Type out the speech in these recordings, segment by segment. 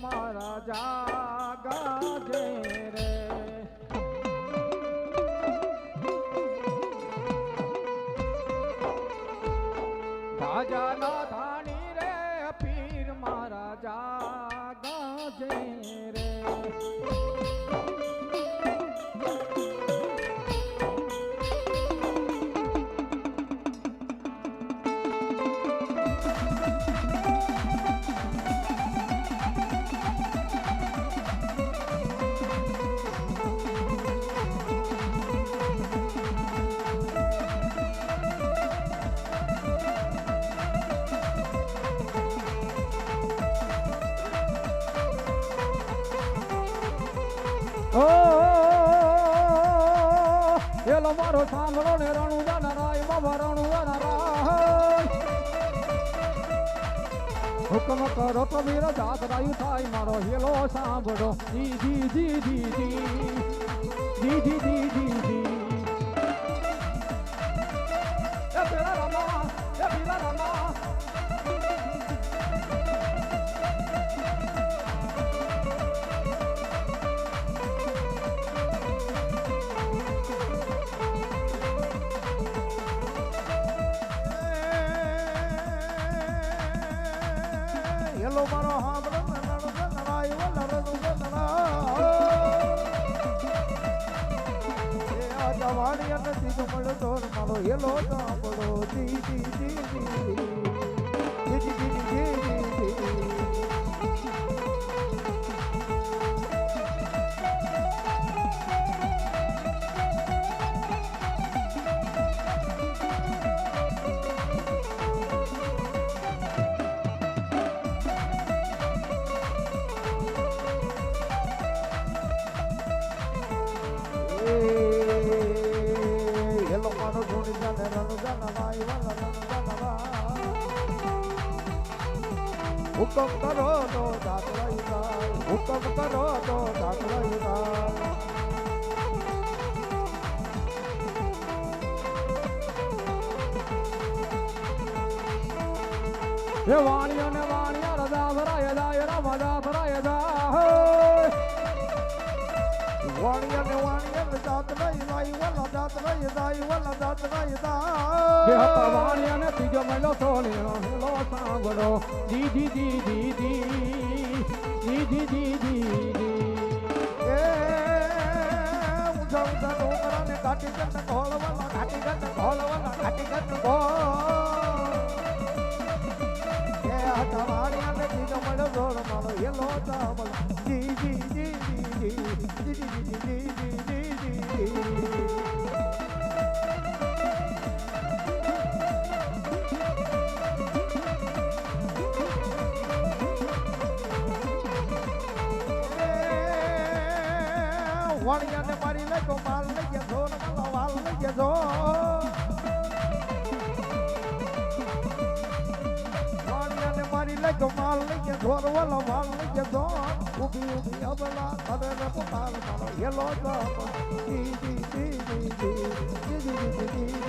મારા જાગાજે રે રાજાના ધાણી રે પીર મારા જાગાજે રે એલો મારો સાંભળો ને રણું જાનારાય બાબા રણું જાનારાય હુકમ કરો તો વીર જાત રાયું થાય મારો હેલો સાંભળો જી જી જી જી જી જી જી જી જી જી એ પેલા રમા એ પેલા રમા હેલો મારો હાંભળો નરાય વલરનું નરાય એ આ જવાણી અને તીજો મળતો મારો હેલો સાંભળો જી જી જી જી જી જી જી જી હુકમ કરો તો દાખલા યુગા હુકમ કરો તો દાખલા યુગા એ વાણિયા ને વાણિયા રદા ભરાય દાય રમદા ભરાય દા વાણિયા ને વાણિયા જાત નહીં લાઈ વલા જાત નહીં દાય વલા જાત નહીં દા બે હતા વાણિયા ને ત્રીજો મહિલો સોલિયો હેલો સાંભળો જી જી જી જી જી જી જી જી જી એ ઉજા ઉજા ડોંગરા ને કાટી કરને ઘોળવાલા ઘાટી કરને ઘોળવાલા ઘાટી કરને ઘોળ એ હતા વાણિયા ને ત્રીજો મહિલો સોળ મારો હેલો સાંભળો જી જી જી જી જી જી જી જી જી વાણિયા ને મારી લઈ માલ લઈ ગયા ધોર માલા વાલ લઈ ગયા ધો વાણિયા ને મારી લઈ માલ લઈ ગયા ધોર વાલા વાલ લઈ ગયા ધો ઉભી ઉભી અબલા કરે ને પોતાલ મારો હેલો જી જી જી જી જી જી જી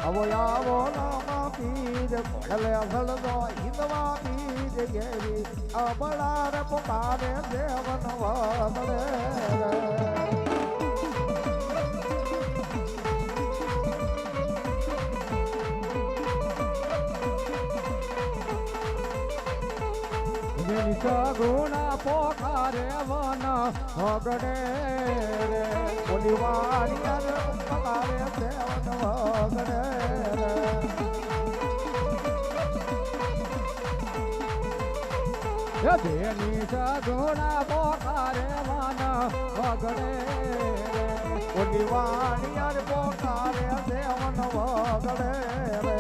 આવો આવો નામા પીર કોડલે અસળદો હિંદવા પીર ગેરી અબળાર પોકારે દેવન વાદળે જેની સગુણા પોકારે વન વગડે રે ઓલી વાળિયા પોકારે દેવન વગડે જેની સગુણા પોકારે વન વગડે ઓલી વાળિયા પોકારે દેવન વગડે રે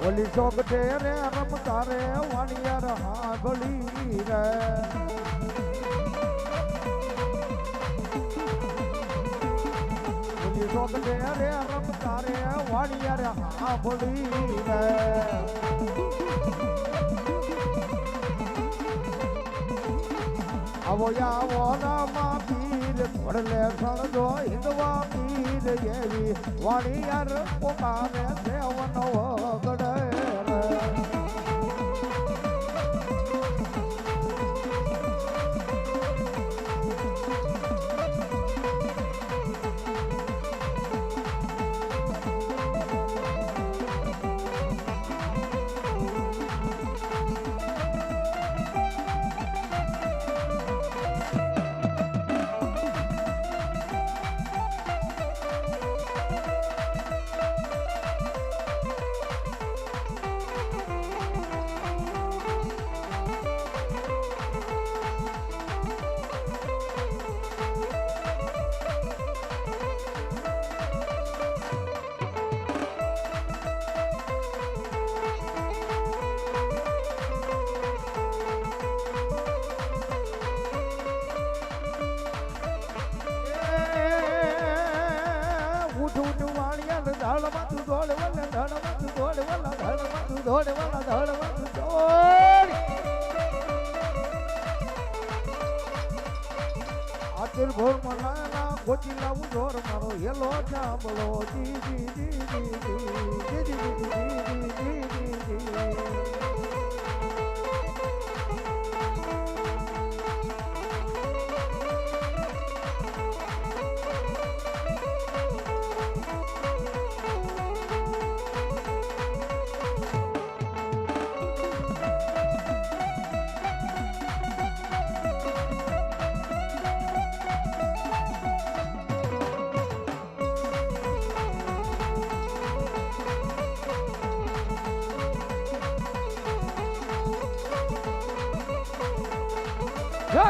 ઓલી ચોકટે રે રમતા રે વાણિયાર હાંભળી રે ઓલી ચોકટે રે રમતા રે વાણિયાર હાંભળી રે આવો આવો રામા પીર ઘોડલે સણજો હિંદવા પીર એવી વાણિયાર પોકારે દેવન વગડે આતિર ભોર મનાના ગોચી લાવું જોર મારો હેલો ચાંબલો જી જી જી જી જી જી જી જી જી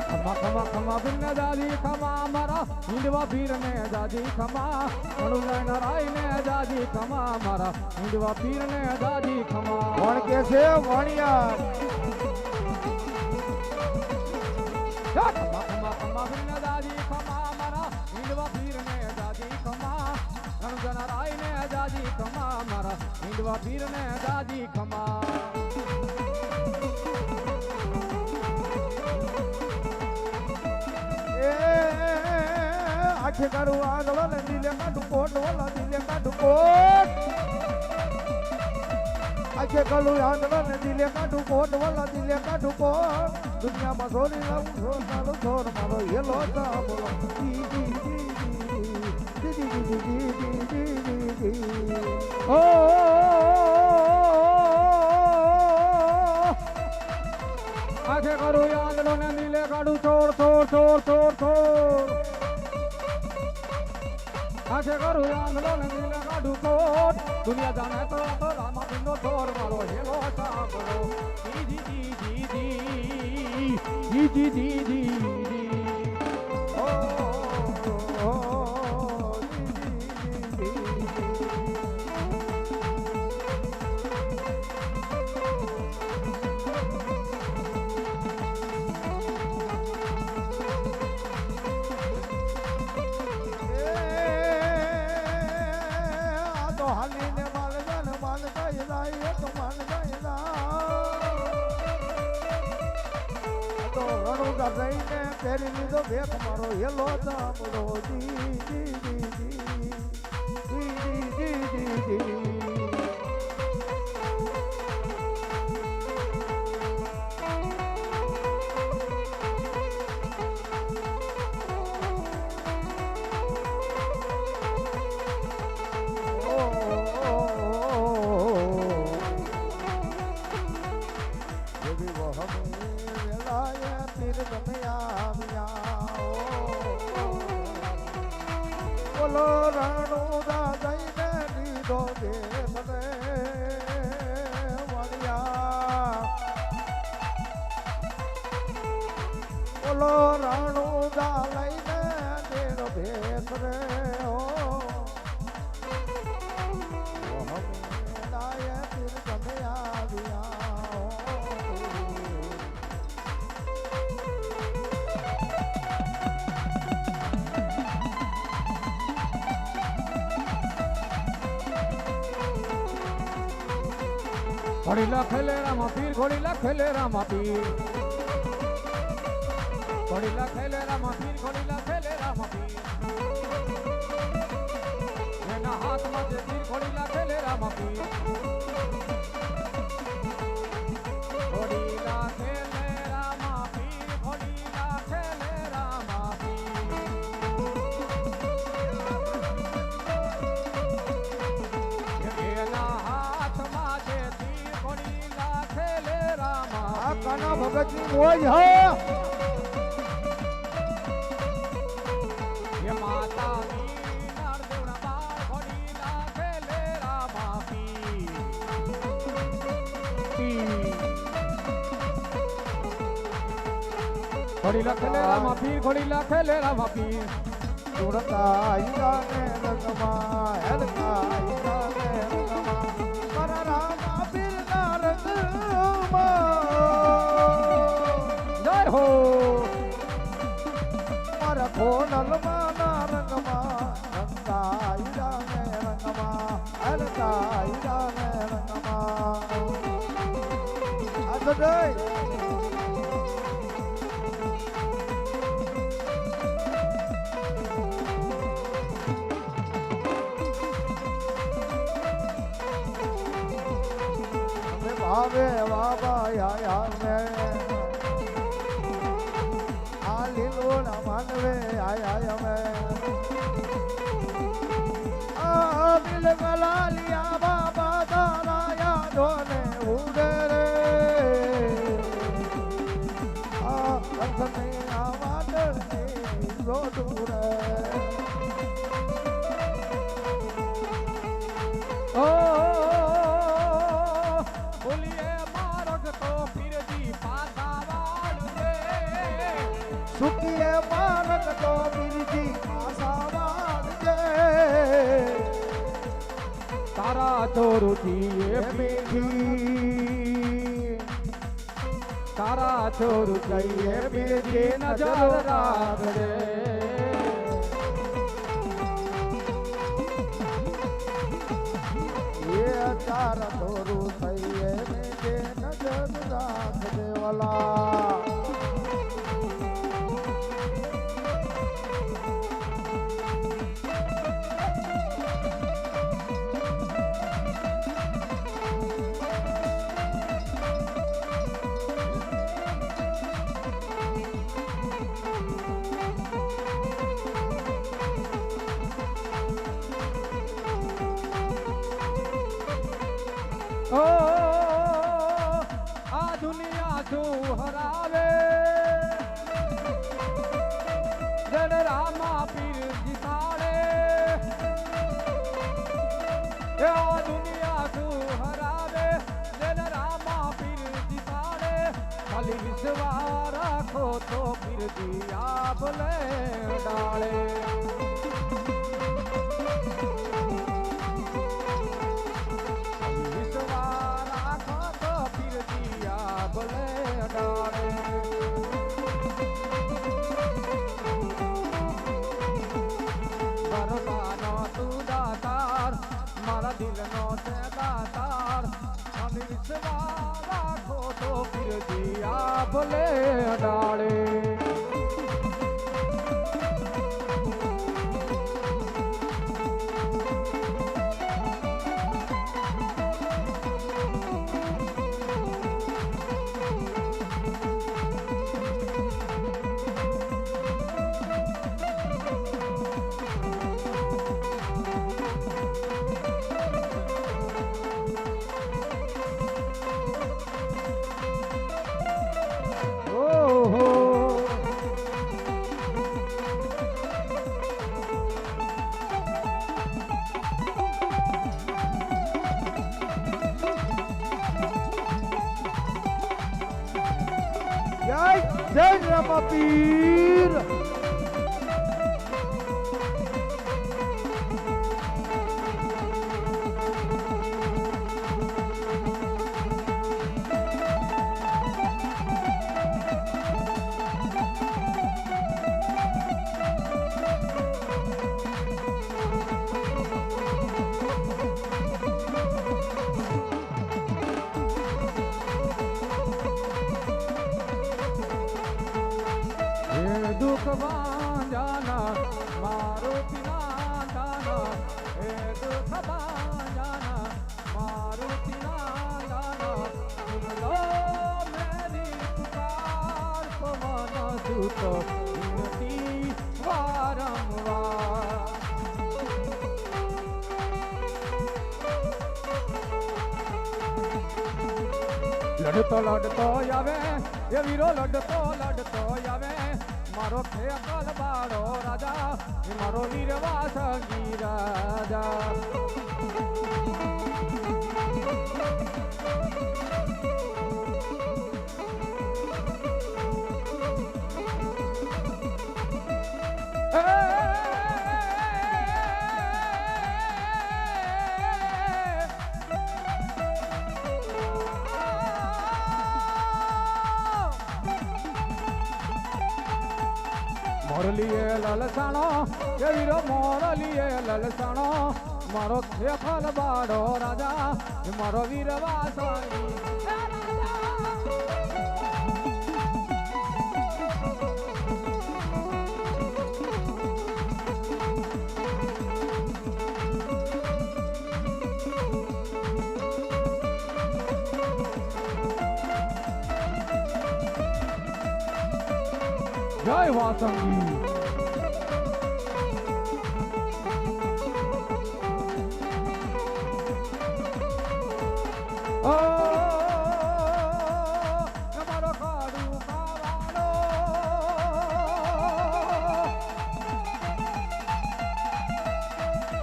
ખમા ખમા ખમા બિન દાદી ખમા મારા હિંડવા પીર ને દાદી ખમા મણુલાઈ નરાઈ ને દાદી ખમા મારા હિંડવા પીર ને દાદી ખમા કોણ કે છે વાણિયા ખમા ખમા ખમા બિન દાદી ખમા મારા હિંડવા પીર ને દાદી ખમા મણુલાઈ નરાઈ ને દાદી ખમા મારા હિંડવા પીર ને દાદી ખમા આખે કાઢું આગળ ને દિલે કાઢું કોટ વાલા દિલે કાઢું કોટ આખે કાઢું આગળ ને દિલે કાઢું કોટ વાલા દિલે કાઢું કોટ દુનિયામાં છોડી લાવું છો તારો છોર મારો હેલો ચાંબલો જી જી જી જી જી જી જી જી ઓ આખે કાઢું આગળ ને દિલે કાઢું છોર છોર છોર છોર છોર આખે કરું આંધળો ને દિલે કાઢું કોટ દુનિયા જાણે તો રામા પીરનો છોર મારો હેલો ચાંબલો જી જી જી જી જી જી જી જી ઓ રહીને પહેરી લીધો ભેખ મારો હેલો ચાંબલો જી જી જી જી જી જી જી બોલો રાણો દાદાઈને લીધો દેશ રે વાણિયા બોલો રાણો દાદાઈને લીધો દેશ રે ઓ હમે લાય તીર તમે ઘોડીલા ખેલે રામા પીર ઘોડીલા ખેલે રામા પીર ઘોડીલા ખેલે રામા પીર ઘોડીલા ખેલે રામા પીર એના હાથમાં જે તીર ઘોડીલા ખેલે રામા પીર ઘોડીલા ખેલે રામા પીર ઘોડીલા ખેલે રામા પીર એના હાથમાં જે તીર ઘોડીલા ખેલે રામા આ કાના ભગતની મોજ હે ઘોડીલા ખેલે રામા પીર ઘોડીલા ખેલે રામા પીર જોડતા ઈરાને રંગમાં હેલકા ઈરાને રંગમાં મારા રામા પીરના રંગમાં જય હો મારા ખોડલમાં ના રંગમાં રંગતા ઈરાને રંગમાં હેલકા ઈરાને રંગમાં આ તો જય આવે બાબા આયા મે આ લીલો ના માનવે આયા મે આ દિલ ગલાલિયા બાબા તારા યાદોને ઉડે રે આ રખને આ વાદળને રોડું રે ઓ સુખીએ માનક તો બિરજી આશાવાદ તારા ચોરુથી એ મીઠી તારા ચોરુ કહીએ બિરજી નજર રાખજે એ તારા ચોરુ કહીએ બિરજી નજર રાખજે વાલા આ દુનિયા શું હરાવે જડ રામા પીર જીતાડે આ દુનિયા શું હરાવે જડ રામા પીર જીતાડે ખાલી વિશ્વાસ રાખો તો પીરજી આપ લે ડાળે મારા દિલનો છે દાતાર અને વિશ્વાસ રાખો તો પીરજી આ ભલે અડાળે જય રામા પીર દુઃખ બાંજાના મારુતિના દાના હે દુઃખ બાંજાના મારુતિના દાના સુન લો મેરી પુકાર પવન દૂત વિનતી વારંવાર લડતો લડતો આવે એ વીરો લડતો લડતો આવે મારો ખેકલ બાળો રાજા એ મારો વીરવાસ રાજા મોરલીએ લલસાણો એ વીરો મોરલીએ લલસાણો મારો ખેખલ બાળો રાજા એ મારો વીરવાસ જય વાસંગી તમારો કાળુ કાવાળો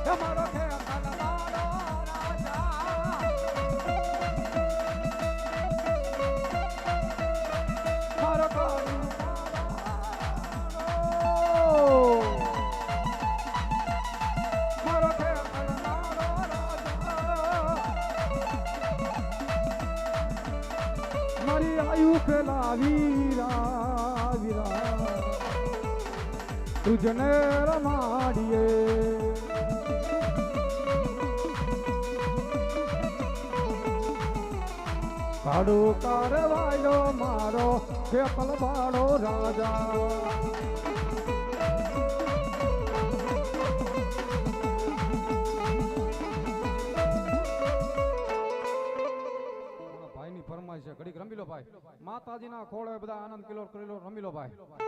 તમારો ખેકલ બાળો રાજા મારો કાળુ મારી આયુ પેલા વીરા વીરા તુજને રમાડીએ કાળો કારવાયો મારો ખેપલ બાળો રાજા ફરમાય છે ઘડીક રમી લો ભાઈ માતાજીના ખોળે બધા આનંદ કિલો કરી લો રમી લો ભાઈ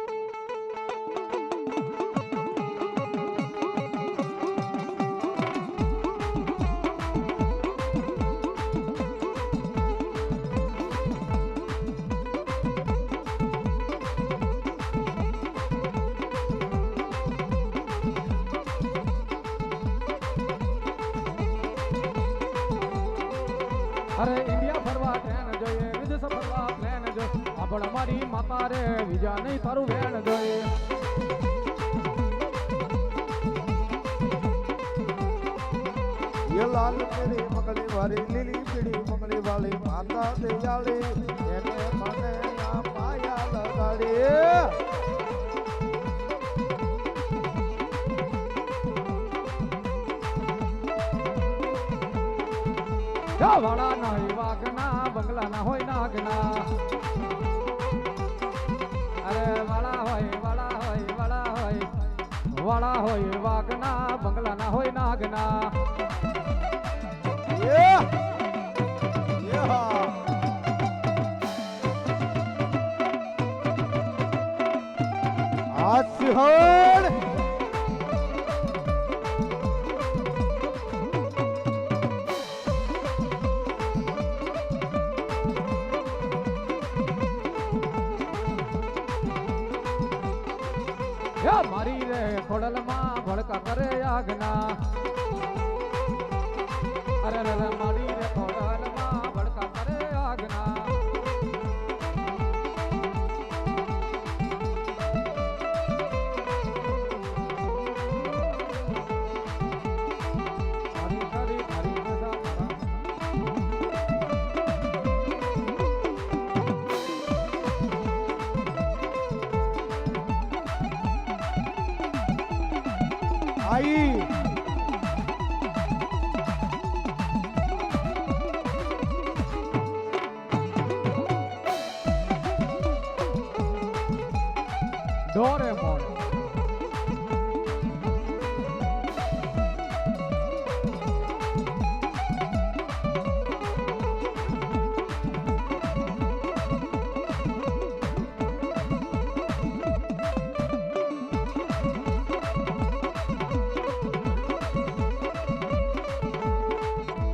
અરે ઇન્ડિયા ફરવા ટ્રેન જોઈએ વિદેશ ફરવા પ્લેન જોઈએ આપણ અમારી માતા રે બીજા નહીં તારું વેણ જોઈએ ये लाल मेरी मगली वाली लीली पीड़ी मगली वाली माता दयाली એને મને આ માયા લગાડી વાળા ના હોય વાઘના બંગલા ના હોય નાગના અરે વાળા હોય વાળા હોય વાળા હોય વાળા હોય વાઘના બંગલા ના હોય નાગના આસિહળ મારી રે ખોડલમાં ભડકા કરે આગના અરે રે મારી રે ખોડલમાં ભડકા કરે આગના आई ડોરેમોન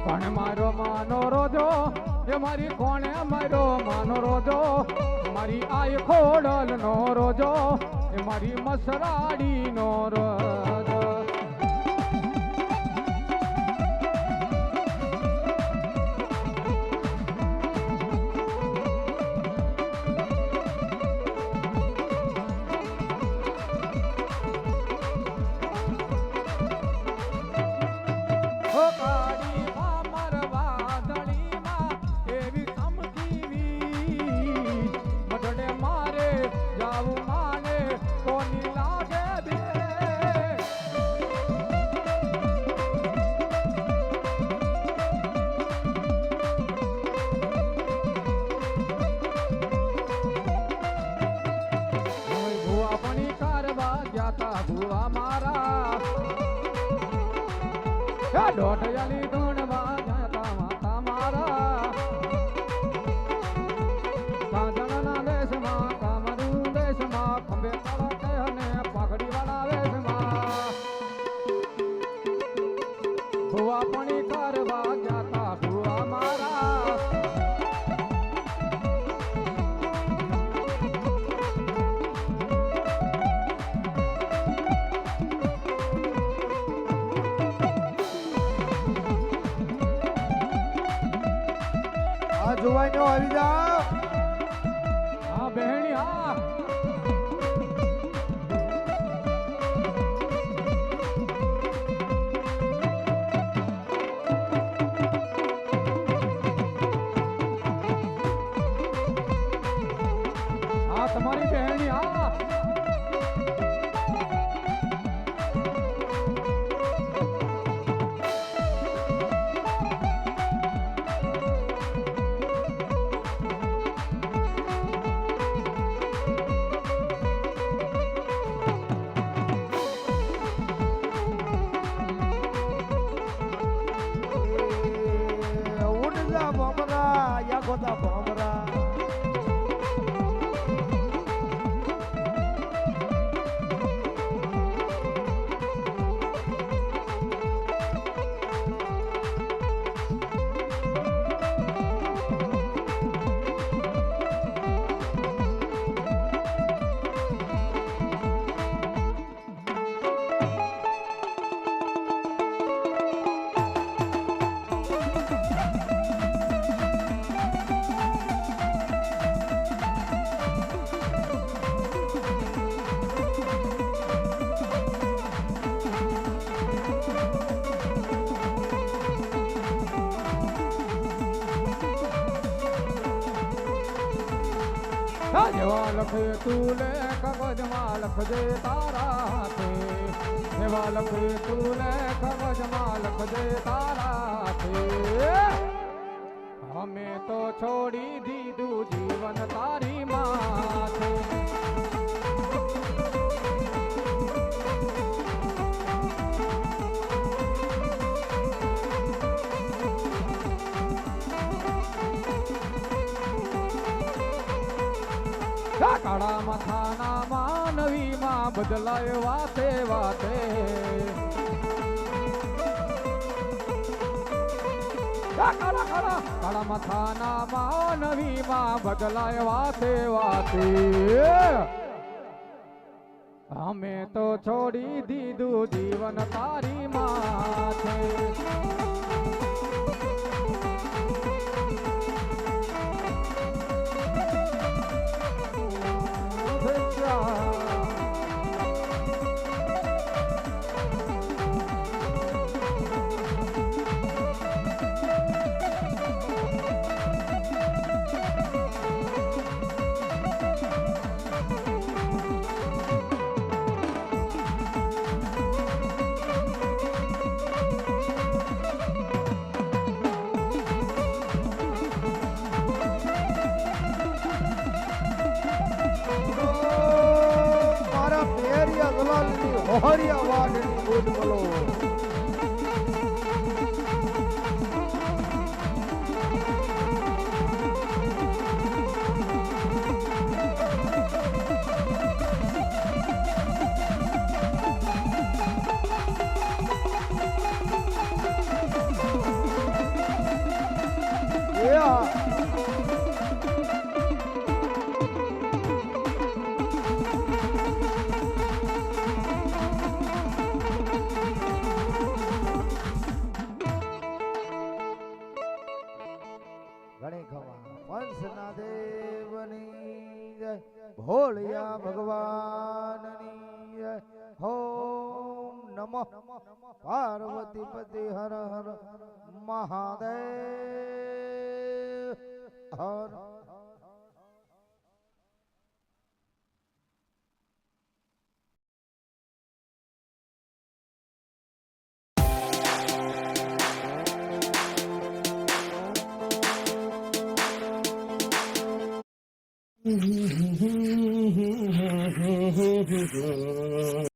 કોણે મારો માનો રોજો એ મારી કોણે મારો માનો રોજો મારી આય ખોડલ નો રોજો એ મારી મસરાડી નો રોજો ઓ કાળી પામર વાદળીમાં એવી ચમકી વીજ મઢડે મારે જાવું માને કોની લાગે બે ભુવા પણી કારવા ગયા તા ભુવા મારા દોઢયાલી ધૂણવા જાતા માતા મારા કાંજણના દેશમાં કામરૂ દેશમાં ખંભે તળકે અને પાઘડી વાળા વેશમાં ભુવા પણી કરવા જાતા ભુવા મારા આ જુવાઈનો આવી જાઓ હા બહેણી હા હા તમારી બહેણી હા ઉડજા ભમરા યા ગોતા ભમરા જેવા લખે તું લે કાગજમાં લખજે તારા હાથે જેવા લખે તું લે કાગજમાં લખજે તારા હાથે અમે તો છોડી દીધું જીવન તારી માથે કાળા માથાના માનવીમાં બદલાય વાતે વાતે કાળા માથાના માનવીમાં બદલાય વાતે વાતે અમે તો છોડી દીધું જીવન તારી માથે મોહરિયા વાડની બોલ બોલો ઘણી ખવા પંચના દેવની જય ભોળિયા ભગવાનની જય ઓમ નમઃ પાર્વતી પતિ હર હર મહાદેવ હર Mm-hmm.